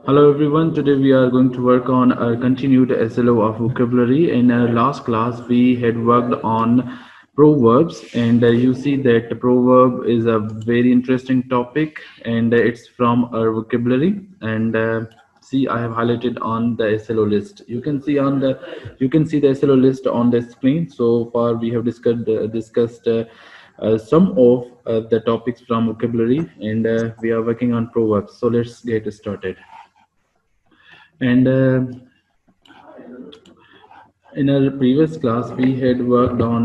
Hello everyone. Today we are going to work on our continued SLO of vocabulary. In our last class, we had worked on proverbs, and you see that the proverb is a very interesting topic, and it's from our vocabulary. And see, I have highlighted on the SLO list. You can see the SLO list on the screen. So far, we have discussed some of the topics from vocabulary, and we are working on proverbs. So let's get started. And in our previous class, we had worked on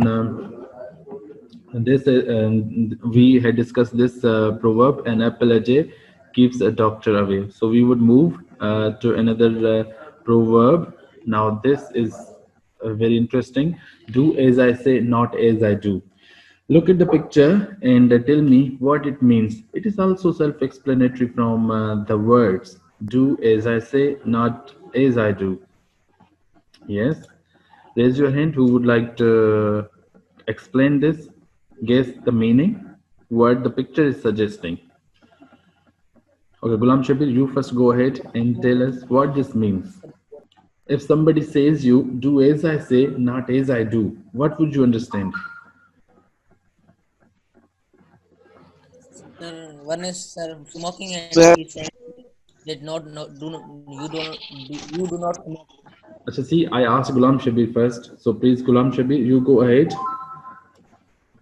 we had discussed this proverb: "An apple a day keeps a doctor away." So we would move to another proverb. Now this is very interesting. Do as I say, not as I do. Look at the picture and tell me what it means. It is also self-explanatory from the words. Do as I say, not as I do. Yes. Raise your hand who would like to explain this, guess the meaning, what the picture is suggesting. Okay, Gulam Shabir, you first go ahead and tell us what this means. If somebody says you do as I say, not as I do, what would you understand? Sir, one is sir smoking, and Sir, he said that you do not smoke. Acha, see, I asked Gulam Shabir first, so please, Gulam Shabir, you go ahead.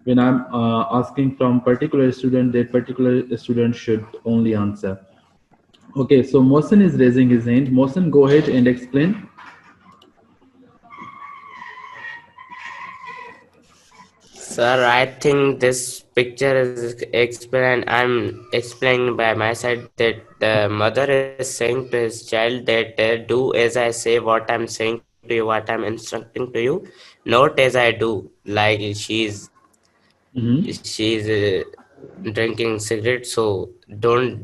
When I'm asking from particular student, that particular student should only answer. Okay, so Mohsen is raising his hand. Mohsen, go ahead and explain. sir, I think this picture is explained. I'm explaining by my side that the mother is saying to his child that do as I say, what I'm saying to you, what I'm instructing to you, not as I do. Like Mhm. she's drinking cigarettes, so don't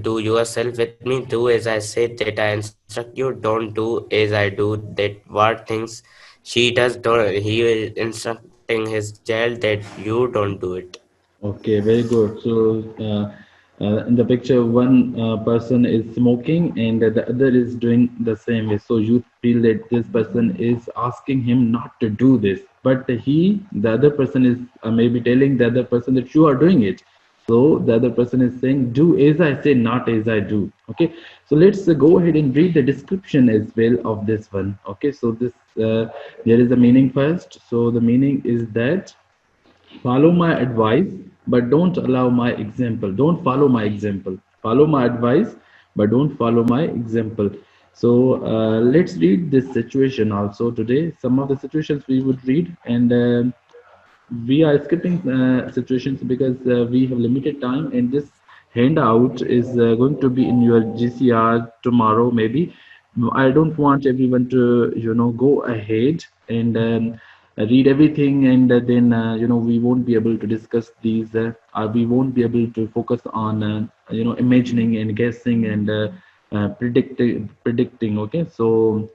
do yourself with me. Do as I say that I instruct you. Don't do as I do that what things she does. Don't he is instructing his child that you don't do it. Okay, very good. So, in the picture, one person is smoking and the other is doing the same way. So, you feel that this person is asking him not to do this, but the other person is maybe telling the other person that you are doing it. So, the other person is saying, do as I say, not as I do. Okay, so let's go ahead and read the description as well of this one. Okay, so there is a meaning first. So, the meaning is that follow my advice, but don't allow my example. Don't follow my example. Follow my advice, but don't follow my example. So let's read this situation also today. Some of the situations we would read, and we are skipping situations because we have limited time, and this handout is going to be in your GCR tomorrow, maybe. I don't want everyone to, go ahead and read everything, and then, we won't be able to discuss these, or we won't be able to focus on, imagining and guessing and predicting. Okay, so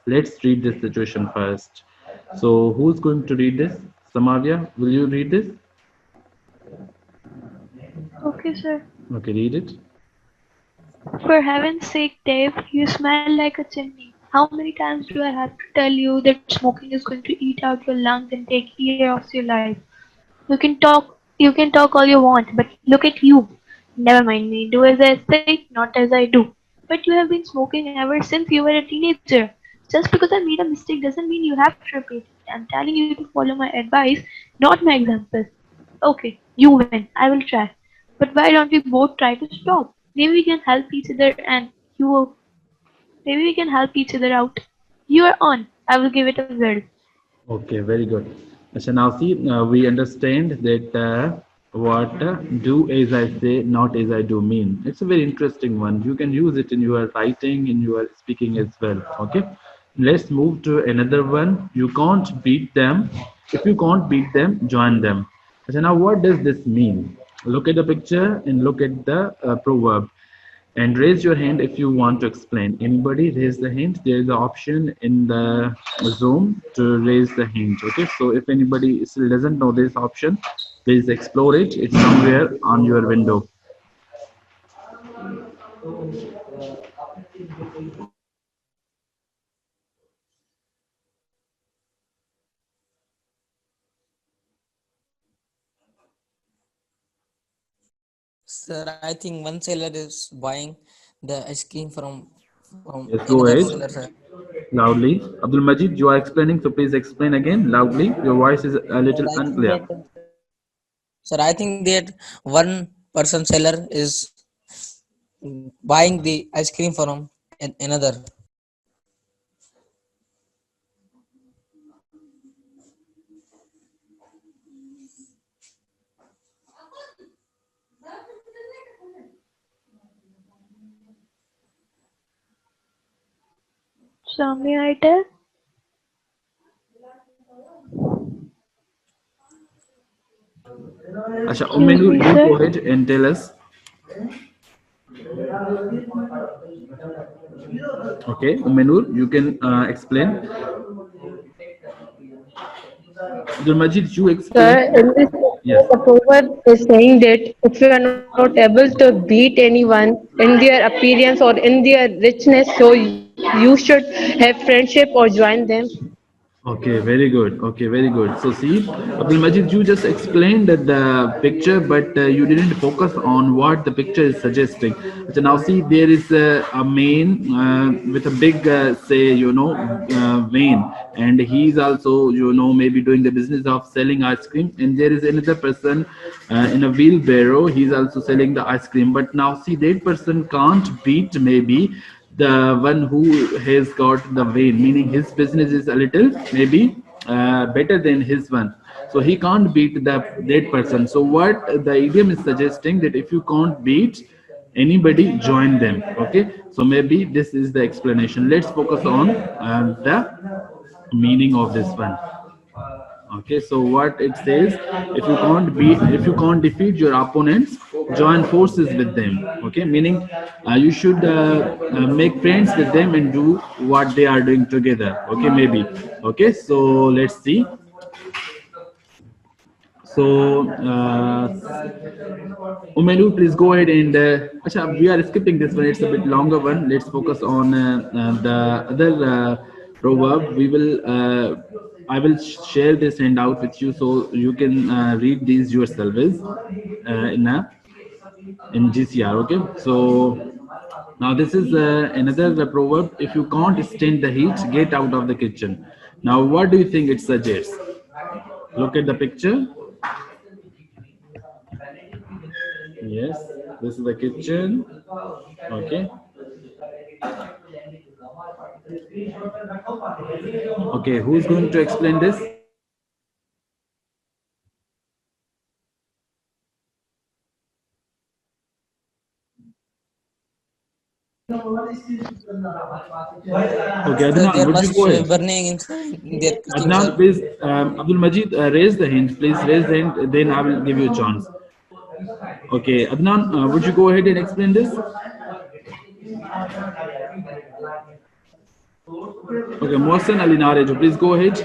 let's read this situation first. So who's going to read this? Samavia, will you read this? Okay, sir. Okay, read it. For heaven's sake, Dave, you smell like a chimney. How many times do I have to tell you that smoking is going to eat out your lungs and take years of your life? You can talk all you want, but look at you. Never mind me. Do as I say, not as I do. But you have been smoking ever since you were a teenager. Just because I made a mistake doesn't mean you have to repeat it. I'm telling you to follow my advice, not my example. Okay, you win. I will try. But why don't we both try to stop? Maybe we can help each other and you maybe we can help each other out. You are on. I will give it a whirl. Okay, very good. So now see, we understand that what do as I say, not as I do mean. It's a very interesting one. You can use it in your writing, in your speaking as well. Okay, let's move to another one. You can't beat them. If you can't beat them, join them. So now, what does this mean? Look at the picture and look at the proverb. And raise your hand if you want to explain. Anybody raise the hand? There is an option in the Zoom to raise the hand. Okay, so if anybody still doesn't know this option, please explore it. It's somewhere on your window. Sir, I think one seller is buying the ice cream from Yes, go another ahead. seller, sir. Loudly. Abdul Majid, you are explaining, so please explain again loudly. Your voice is a Sir, little I think unclear. that one person seller is buying the ice cream from another. Songwriter. Asha, Excuse Umenur, me, you sir. go ahead and tell us. Okay, Umenur, you can explain. Abdul Majid, you explain. Sir, in this Yes. picture, the proverb is saying that if you are not able to beat anyone in their appearance or in their richness, so you should have friendship or join them. Okay, very good. Okay, very good. So, see, Abdul Majid, you just explained that the picture, but you didn't focus on what the picture is suggesting. So now, see, there is a man with a big, say, vein, and he's also, maybe doing the business of selling ice cream. And there is another person in a wheelbarrow. He's also selling the ice cream. But now, see, that person can't beat maybe the one who has got the vein, meaning his business is a little maybe better than his one. So he can't beat that person. So what the idiom is suggesting that if you can't beat anybody, join them. Okay. So maybe this is the explanation. Let's focus on the meaning of this one. Okay, so what it says, if you can't defeat your opponents, join forces with them. Okay, meaning you should make friends with them and do what they are doing together. Okay, maybe. Okay, so let's see. So Umelu, please go ahead and we are skipping this one. It's a bit longer one. Let's focus on the other proverb. I will share this handout with you so you can read these yourselves in GCR. Okay, so now this is another proverb. If you can't stand the heat, get out of the kitchen. Now, what do you think it suggests? Look at the picture. Yes, this is the kitchen. Okay. Okay, who's going to explain this? Okay, So Adnan, there would you must go ahead? burning inside in their kitchen, Adnan, sir. please, Abdul Majid, raise the hand. Please raise the hand, then I will give you a chance. Okay, Adnan, would you go ahead and explain this? Okay, Mohsen Ali Narejo, please go ahead.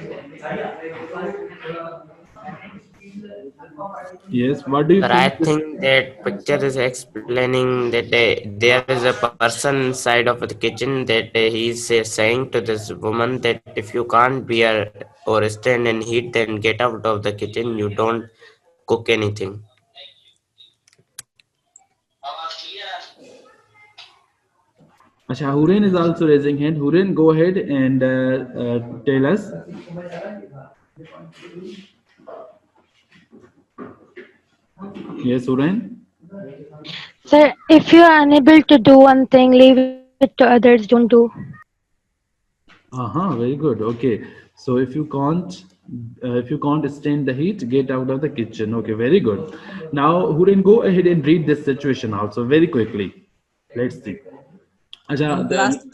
Yes, what do you Sir, I think? think that picture is explaining that there is a person inside of the kitchen that he is saying to this woman that if you can't bear or stand in heat, then get out of the kitchen. You don't cook anything. Asha, Huren is also raising hand. Huren, go ahead and tell us. Yes, Huren. Sir, if you are unable to do one thing, leave it to others, don't do. Very good. Okay, so if you can't stand the heat, get out of the kitchen. Okay, very good. Now, Huren, go ahead and read this situation also very quickly. Let's see. Acha, In plastic,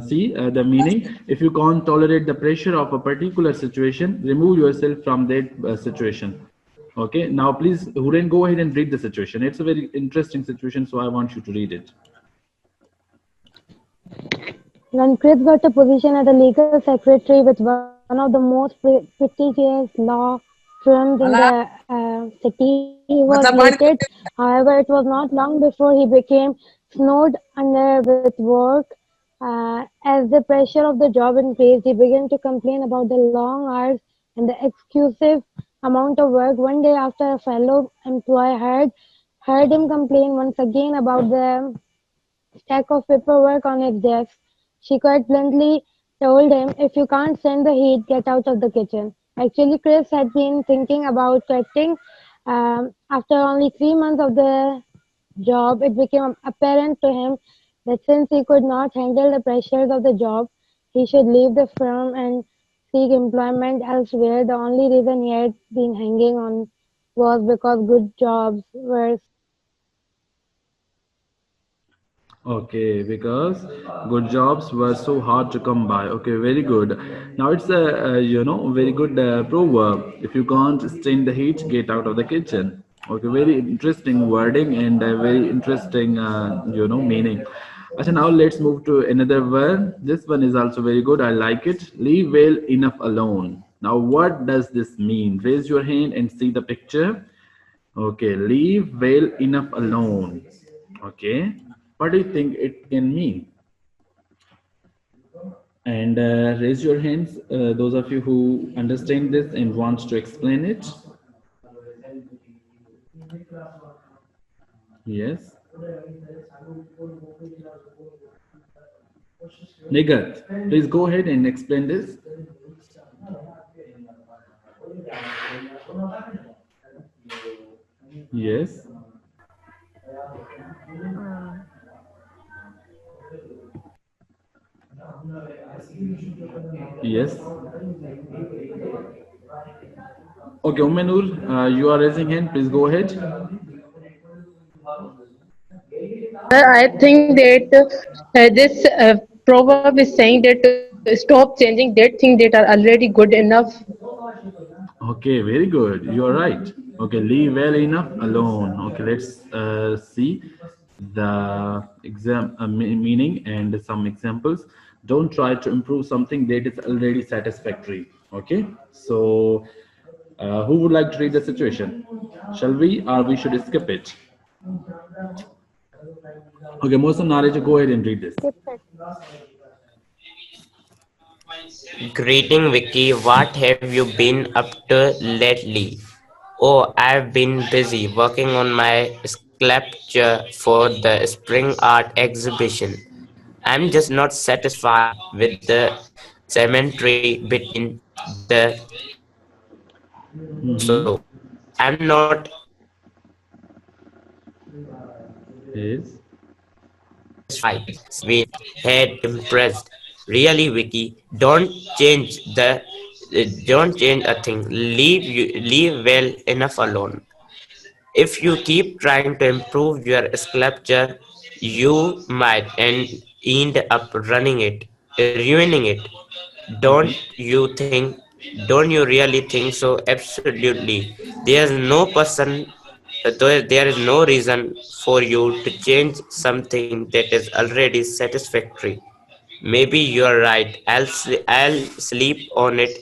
see the meaning. If you can't tolerate the pressure of a particular situation, remove yourself from that situation. Okay. Now, please, Huren, go ahead and read the situation. It's a very interesting situation, so I want you to read it. When Chris got a position as a legal secretary with one of the most prestigious law firms in the city, he was मतलब elated. पानी However, it was not long before he became snowed under with work. As the pressure of the job increased, he began to complain about the long hours and the excessive amount of work. One day, after a fellow employee heard him complain once again about the stack of paperwork on his desk. She quite bluntly told him, "If you can't stand the heat, get out of the kitchen." Actually, Chris had been thinking about quitting. After only 3 months of the job, it became apparent to him that since he could not handle the pressures of the job, he should leave the firm and seek employment elsewhere. The only reason he had been hanging on was because good jobs were Okay, because good jobs were so hard to come by. Okay, very good. Now it's a very good proverb. If you can't stand the heat, get out of the kitchen. Okay, very interesting wording and a very interesting meaning. So now let's move to another word. This one is also very good. I like it. Leave well enough alone. Now what does this mean? Raise your hand and see the picture. Okay, leave well enough alone. Okay, what do you think it can mean? And raise your hands, those of you who understand this and wants to explain it. Yes, Nigat, please go ahead and explain this. Yes, yes. Okay, Umenur, you are raising hand. Please go ahead. I think that this proverb is saying that stop changing that things that are already good enough. Okay, very good. You are right. Okay, leave well enough alone. Okay, let's see the meaning and some examples. Don't try to improve something that is already satisfactory. Okay, so who would like to read the situation? Shall we, or we should skip it? Okay, Mohsen Nareja, go ahead and read this. skip it. Greeting Vicky, what have you been up to lately? Oh, I've been busy working on my sculpture for the spring art exhibition. I'm just not satisfied with the symmetry between the Mm-hmm. so I'm not Yes. satisfied with head impressed. Really, Vicky, don't change a thing. Leave well enough alone. If you keep trying to improve your sculpture, you might end up ruining it. Don't you think? Don't you really think so? Absolutely. There is no reason for you to change something that is already satisfactory. Maybe you're right. I'll sleep on it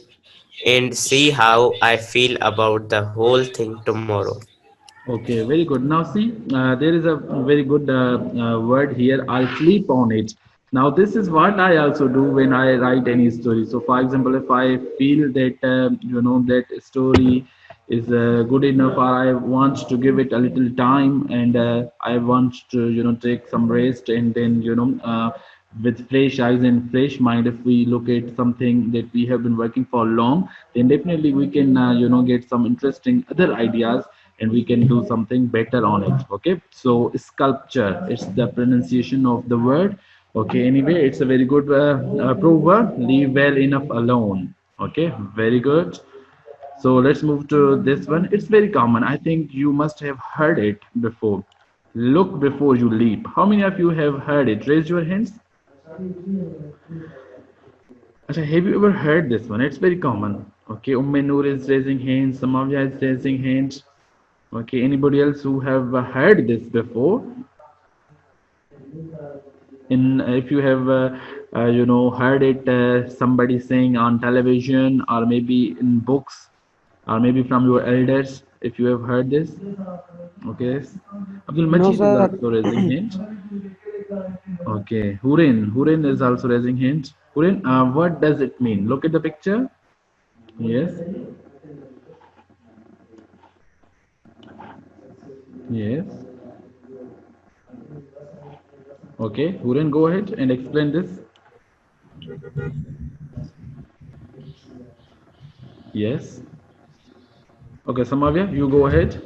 and see how I feel about the whole thing tomorrow. Okay, very good. Now, see, there is a very good word here. I'll sleep on it. Now, this is what I also do when I write any story. So, for example, if I feel that that story is good enough, or I want to give it a little time, and I want to take some rest, and then with fresh eyes and fresh mind, if we look at something that we have been working for long, then definitely we can get some interesting other ideas, and we can do something better on it. Okay, so sculpture, it's the pronunciation of the word. Okay, anyway, it's a very good proverb. Leave well enough alone. Okay, very good. So let's move to this one. It's very common. I think you must have heard it before. Look before you leap. How many of you have heard it? Raise your hands. Acha, have you ever heard this one? It's very common. Okay, Noor is raising hands. Samavya is raising hands. Okay, anybody else who have heard this before? In if you have heard it, somebody saying on television, or maybe in books, or maybe from your elders, if you have heard this. Okay, Abdul No, Majid is sir. also raising hand. Okay, Hurin. Hurin is also raising hand. Hurin, what does it mean? Look at the picture. Yes, yes. Okay, Hurin, go ahead and explain this. Yes. Okay, Samavya, you go ahead.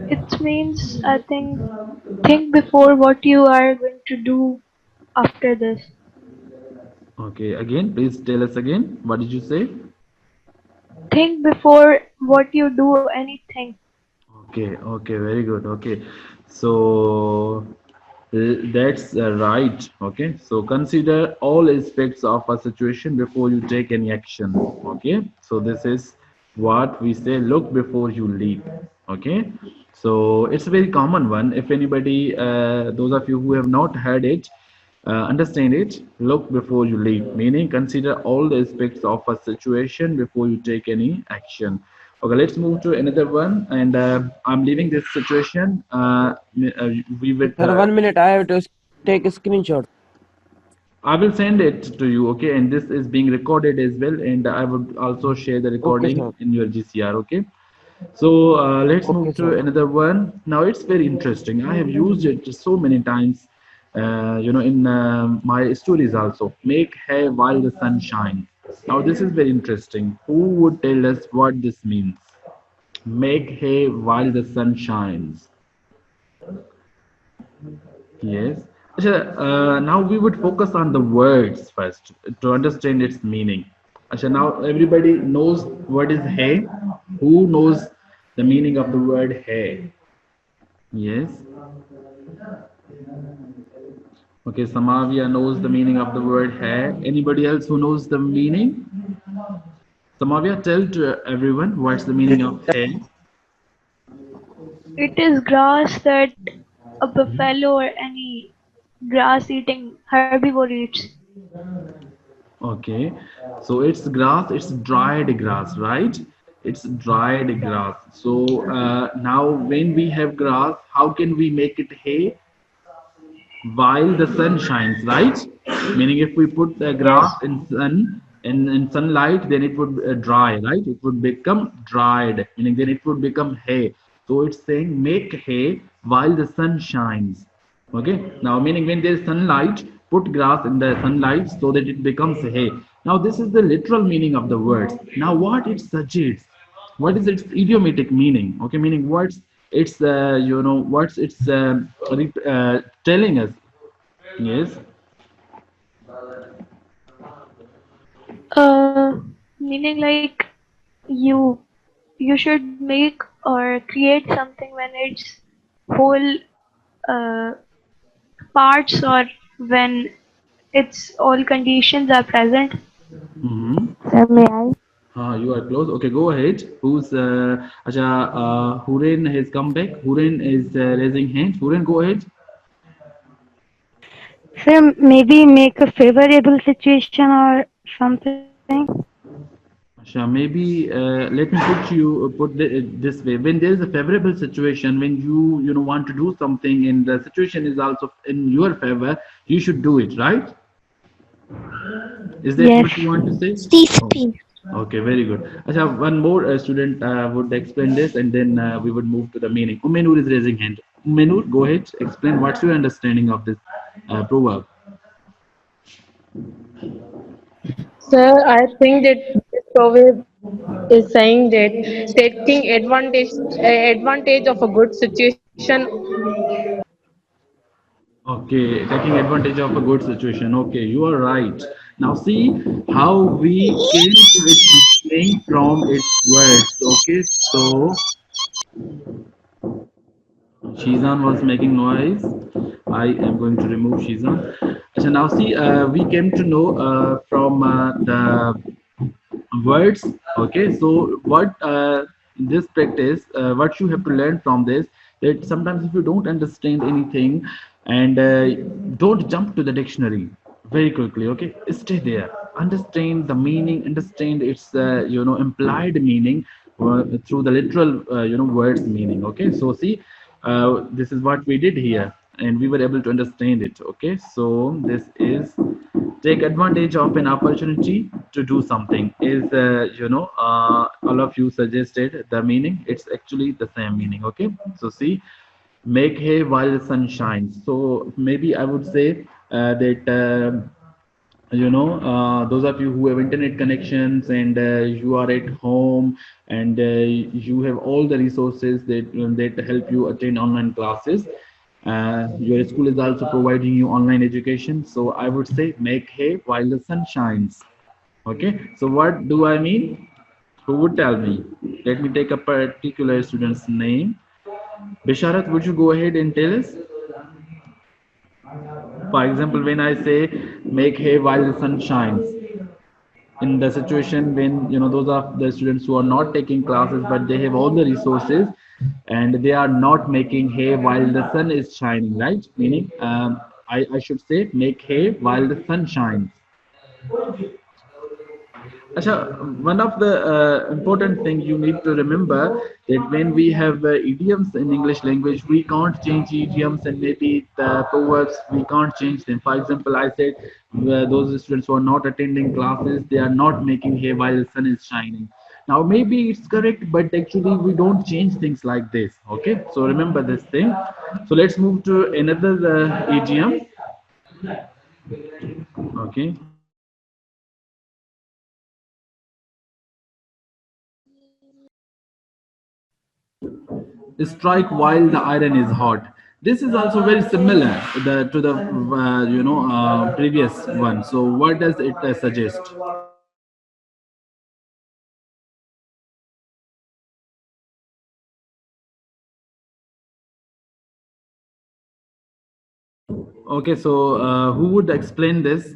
It means, I think before what you are going to do after this. Okay, again, please tell us again. What did you say? Think before what you do anything. Okay, okay, very good. Okay, so that's right. Okay, so consider all aspects of a situation before you take any action. Okay, so this is what we say, look before you leap. Okay, so it's a very common one. If anybody, those of you who have not heard it, understand it, look before you leap, meaning consider all the aspects of a situation before you take any action. Okay, let's move to another one. And I'm leaving this situation. We would. Sir, 1 minute. I have to take a screenshot. I will send it to you. Okay, and this is being recorded as well. And I would also share the Okay, recording sir. in your GCR. Okay. So let's Okay, move sir. to another one. Now it's very interesting. I have used it so many times, in my stories also. Make hay while the sun shines. Now this is very interesting. Who would tell us what this means? Make hay while the sun shines. Yes. Asha, now we would focus on the words first to understand its meaning. Asha, now everybody knows what is hay. Who knows the meaning of the word hay? Yes. Okay, Samavia knows the meaning of the word hay. Anybody else who knows the meaning? Samavia, tell to everyone what's the meaning of hay. It is grass that a buffalo or any grass eating herbivore eats. Okay, so it's grass, it's dried grass, right? It's dried Yeah. grass. So now when we have grass, how can we make it hay? While the sun shines, right? Meaning if we put the Yes. grass in sun in sunlight, then it would dry, right? It would become dried, meaning then it would become hay. So it's saying make hay while the sun shines. Okay. Now meaning when there is sunlight, put grass in the sunlight so that it becomes hay. Now this is the literal meaning of the words. Now what it suggests, what is its idiomatic meaning? Okay, meaning it's what's it's telling us. Yes. Meaning like you you should make or create something when its whole uh, parts or when its all conditions are present. Mm-hmm. Sir, may I? You are close. Okay, go ahead. Who's Acha, Huren has come back. Huren is raising hands. Huren, go ahead. Sir, maybe make a favorable situation or something. Acha, maybe let me put this way. When there is a favorable situation, when you want to do something, and the situation is also in your favor, you should do it, right? Is that Yes. what you want to say? Oh, okay, very good. Acha, one more student would explain this, and then we would move to the meaning. Umenur is raising hand. Umenur, go ahead. Explain what's your understanding of this proverb. Sir, I think that this proverb is saying that taking advantage of a good situation. Okay, taking advantage of a good situation. Okay, you are right. Now see how we came to its meaning from its words. Okay, so Shizan was making noise. I am going to remove Shizan. So now see, we came to know from the words. Okay, so what this practice, what you have to learn from this, that sometimes if you don't understand anything, and don't jump to the dictionary very quickly. Okay, stay there, understand the meaning, understand its implied meaning through the literal words meaning. Okay, so see, this is what we did here. and we were able to understand it. Okay, so this is take advantage of an opportunity to do something is all of you suggested the meaning. It's actually the same meaning. Okay, so see, make hay while the sun shines. So maybe I would say that those of you who have internet connections and you are at home and you have all the resources that help you attend online classes. Your school is also providing you online education, so I would say make hay while the sun shines. Okay, so what do I mean? Who would tell me? Let me take a particular student's name. Bisharat, would you go ahead and tell us? For example, when I say make hay while the sun shines, in the situation when those are the students who are not taking classes but they have all the resources and they are not making hay while the sun is shining, right? Meaning, I should say make hay while the sun shines. Asha, one of the important thing you need to remember that when we have idioms in English language, we can't change idioms and maybe the proverbs, we can't change them. For example, I said those students who are not attending classes, they are not making hay while the sun is shining. Now, maybe it's correct, but actually we don't change things like this. Okay, so remember this thing. So let's move to another idiom. Okay, strike while the iron is hot. This is also very similar to the previous one. So what does it suggest? Okay, so who would explain this?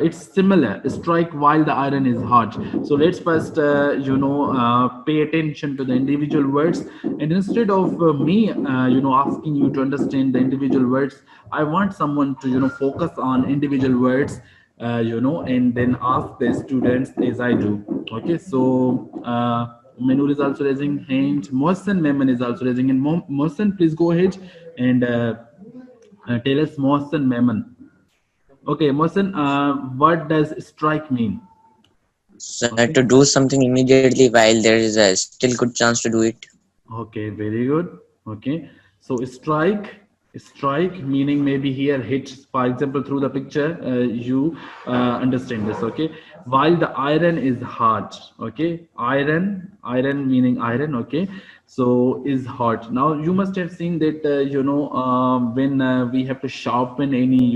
It's similar. Strike while the iron is hot. So let's first, pay attention to the individual words. And instead of me, asking you to understand the individual words, I want someone to, focus on individual words, and then ask the students as I do. Okay, so Menur is also raising hand. Mohsen Memon is also raising hand. Mohsen, please go ahead and. Tell us Mohsen Memon. Okay, Mohsen, what does strike mean? So Okay. to do something immediately while there is a still good chance to do it. Okay, very good. Okay, so strike meaning maybe here hit. For example, through the picture, you understand this. Okay, while the iron is hot. Okay, iron meaning iron. Okay, so is hot. Now you must have seen that when we have to sharpen any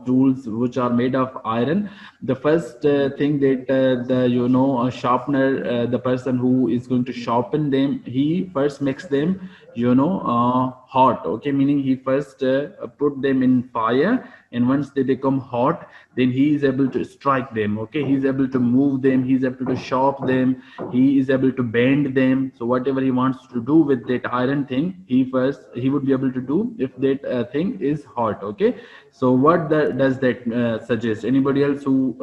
tools which are made of iron, the first thing that the sharpener, the person who is going to sharpen them, he first makes them hot. Okay, meaning he first put them in fire, and once they become hot, then he is able to strike them. Okay, he is able to move them, he is able to sharp them, he is able to bend them. So whatever he wants to do with that iron thing, he would be able to do if that thing is hot. Okay, so what does that suggest? Anybody else who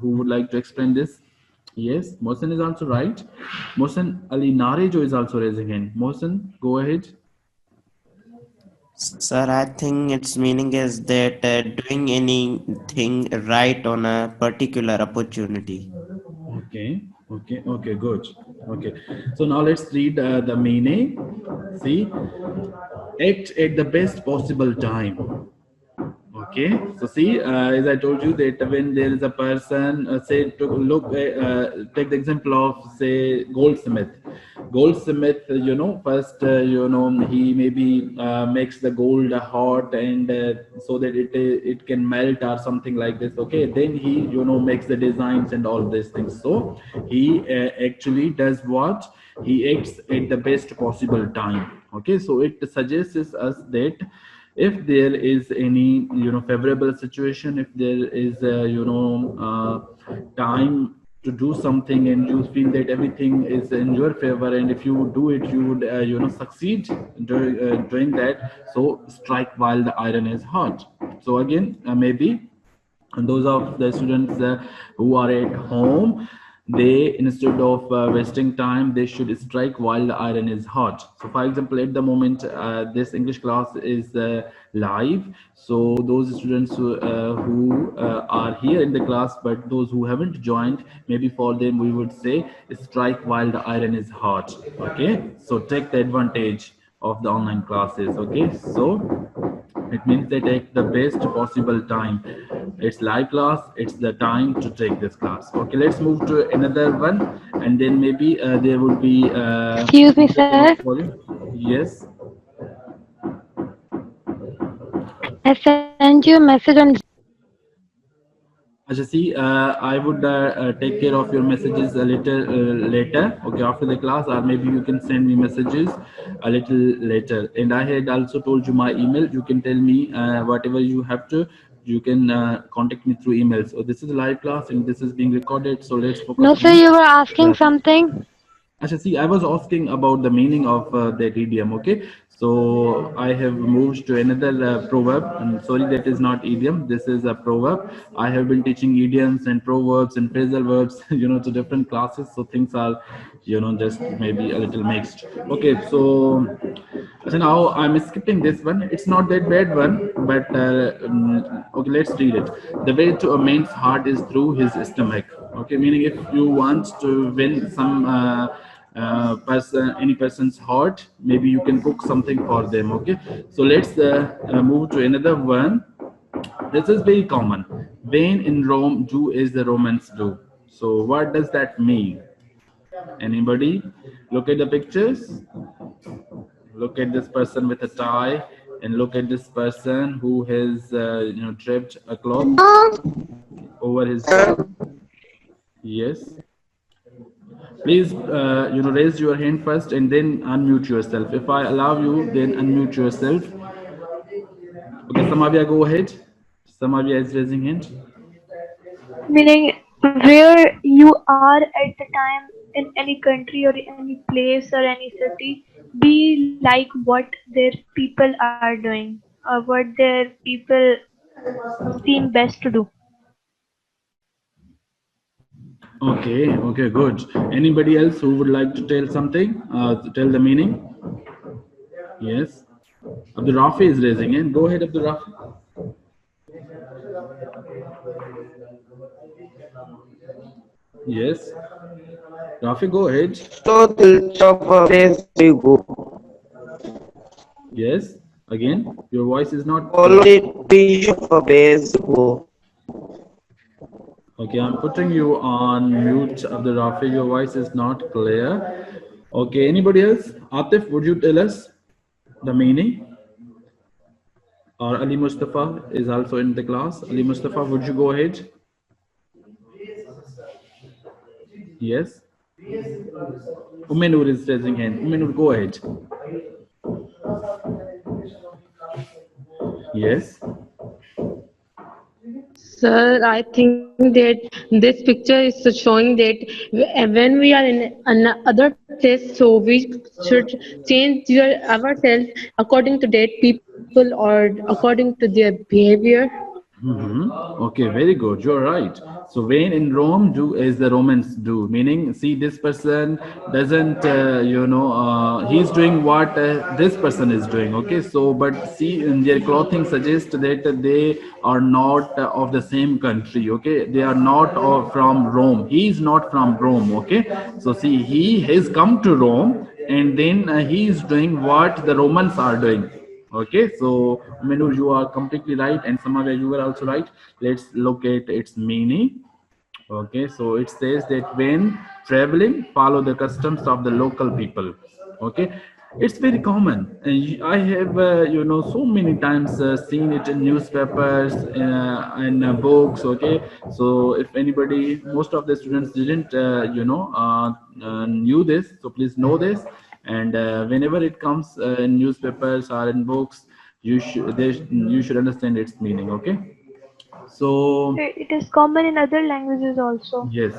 would like to explain this? Yes, Mohsen is also right. Mohsen Ali Narejo is also raising hand. Mohsen, go ahead. Sir, I think its meaning is that doing anything right on a particular opportunity. Okay, good. Okay, so now let's read the meaning. See, act at the best possible time. Okay, so see, as I told you that when there is a person, say, to look, take the example of say goldsmith. Goldsmith, first, he maybe makes the gold hot and so that it can melt or something like this. Okay, then he makes the designs and all these things. So he actually does what he acts at the best possible time. Okay, so it suggests us that if there is any favorable situation, if there is time to do something and you feel that everything is in your favor, and if you do it you would succeed doing that, so strike while the iron is hot. So again, maybe and those of the students who are at home, they, instead of wasting time, they should strike while the iron is hot. So for example, at the moment, this English class is live, so those students who are here in the class, but those who haven't joined, maybe for them we would say strike while the iron is hot. Okay, so take the advantage of the online classes. Okay, so it means they take the best possible time. It's live class, it's the time to take this class. Okay, let's move to another one, and then maybe there would be Excuse me, interviews sir. for you. Yes. I sent you a message on. Acha, see, I would take care of your messages a little later, okay, after the class, or maybe you can send me messages a little later. And I had also told you my email. You can tell me whatever you have to. You can contact me through emails. So this is a live class and this is being recorded. So let's focus No, sir, on you were asking the. something. Actually, see, I was asking about the meaning of that idiom. Okay, so I have moved to another proverb. And sorry, that is not idiom. This is a proverb. I have been teaching idioms and proverbs and phrasal verbs, to different classes. So things are, just maybe a little mixed. Okay, so now I'm skipping this one. It's not that bad one, but okay, let's read it. The way to a man's heart is through his stomach. Okay, meaning if you want to win some person, any person's heart, maybe you can cook something for them. Okay, so let's move to another one. This is very common. When in Rome, do as the Romans do. So what does that mean? Anybody? Look at the pictures. Look at this person with a tie, and look at this person who has draped a cloth over his head. Yes, please raise your hand first and then unmute yourself. If I allow you, then unmute yourself. Okay, Samavia, go ahead. Samavia is raising hand. Meaning where you are at the time in any country or any place or any city, be like what their people are doing or what their people seem best to do. Okay, okay, good. Anybody else who would like to tell something, tell the meaning? Yes, Abdul Rafi is raising hand. Go ahead, Abdul Rafi. Yes, Rafi, go ahead. So the of a place we go. Yes, again, your voice is not Follow clear. the wish of a base go. Okay, I'm putting you on mute, Abdul Rafi. Your voice is not clear. Okay, anybody else? Atif, would you tell us the meaning? Or Ali Mustafa is also in the class. Ali Mustafa, would you go ahead? Yes. Umenur is raising hand. Umenur, go ahead. Yes. Sir, I think that this picture is showing that when we are in another place, so we should change ourselves according to that people or according to their behavior. Okay, very good. You're right. So when in Rome, do as the Romans do. Meaning, see, this person doesn't, he's doing what this person is doing. Okay, so but see, in their clothing suggests that they are not of the same country. Okay, they are not from Rome. He is not from Rome. Okay, so see, he has come to Rome, and then he is doing what the Romans are doing. Okay, so Menu, you are completely right, and Samavya, you were also right. Let's look at its meaning. Okay, so it says that when traveling, follow the customs of the local people. Okay, it's very common. And I have, so many times seen it in newspapers and books. Okay, so if anybody, most of the students didn't, knew this, so please know this. And whenever it comes in newspapers or in books, you should understand its meaning. Okay, so. It is common in other languages also. Yes.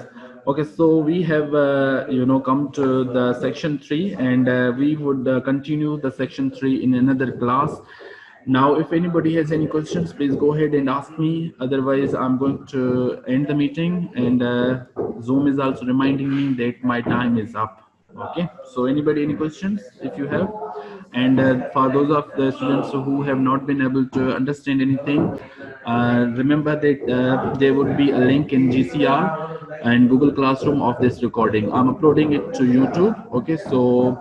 Okay, so we have come to the section 3, and we would continue the section 3 in another class. Now, if anybody has any questions, please go ahead and ask me. Otherwise, I'm going to end the meeting, and Zoom is also reminding me that my time is up. Okay, so anybody, any questions if you have? And for those of the students who have not been able to understand anything, remember that there would be a link in GCR and Google Classroom of this recording. I'm uploading it to YouTube. Okay, so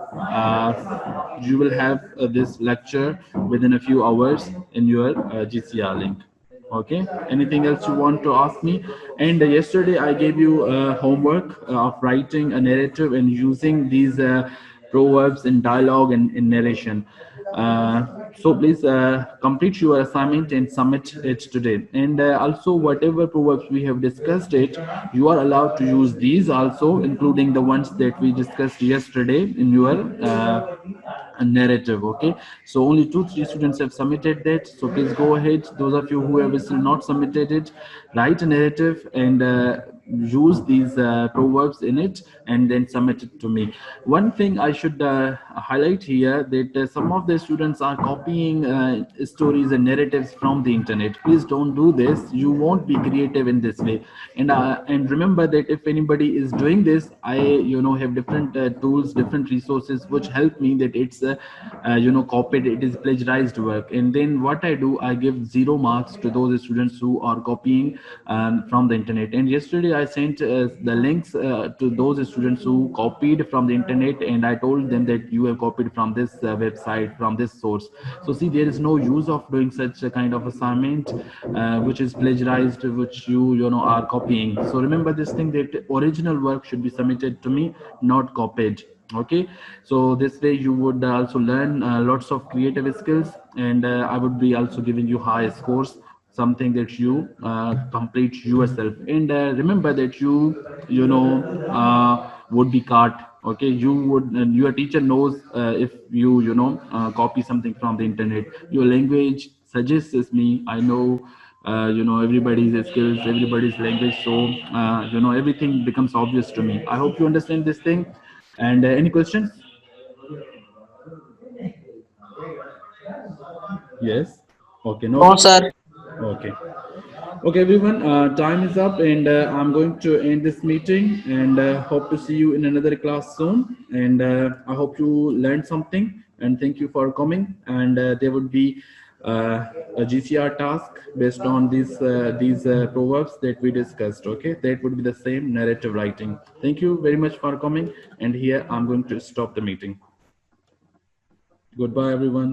you will have this lecture within a few hours in your GCR link. Okay, anything else you want to ask me? And yesterday I gave you homework of writing a narrative and using these proverbs in dialogue and in narration. So please complete your assignment and submit it today. And also whatever proverbs we have discussed it, you are allowed to use these also, including the ones that we discussed yesterday in your a narrative. Okay, so only 2 3 students have submitted that, so please go ahead. Those of you who have still not submitted it, write a narrative and use these proverbs in it and then submit it to me. One thing I should highlight here, that some of the students are copying stories and narratives from the internet. Please don't do this, you won't be creative in this way. And remember that if anybody is doing this, I have different tools, different resources which help me that it's copied, it is plagiarized work. And then what I do, I give 0 marks to those students who are copying from the internet. And yesterday I sent the links to those students who copied from the internet, and I told them that you have copied from this website, from this source. So see, there is no use of doing such a kind of assignment which is plagiarized, which you are copying. So remember this thing, that original work should be submitted to me, not copied. Okay, so this way you would also learn lots of creative skills, and I would be also giving you high scores, something that you complete yourself. And remember that would be caught. Okay, you would, your teacher knows if copy something from the internet. Your language suggests me, I know everybody's skills, everybody's language. So everything becomes obvious to me. I hope you understand this thing. And any questions? Yes. Okay, no. No, sir. Okay. Okay, everyone, time is up, and I'm going to end this meeting, and hope to see you in another class soon. And I hope you learned something, and thank you for coming. And there would be a GCR task based on these proverbs that we discussed. Okay, that would be the same narrative writing. Thank you very much for coming, and here I'm going to stop the meeting. Goodbye, everyone.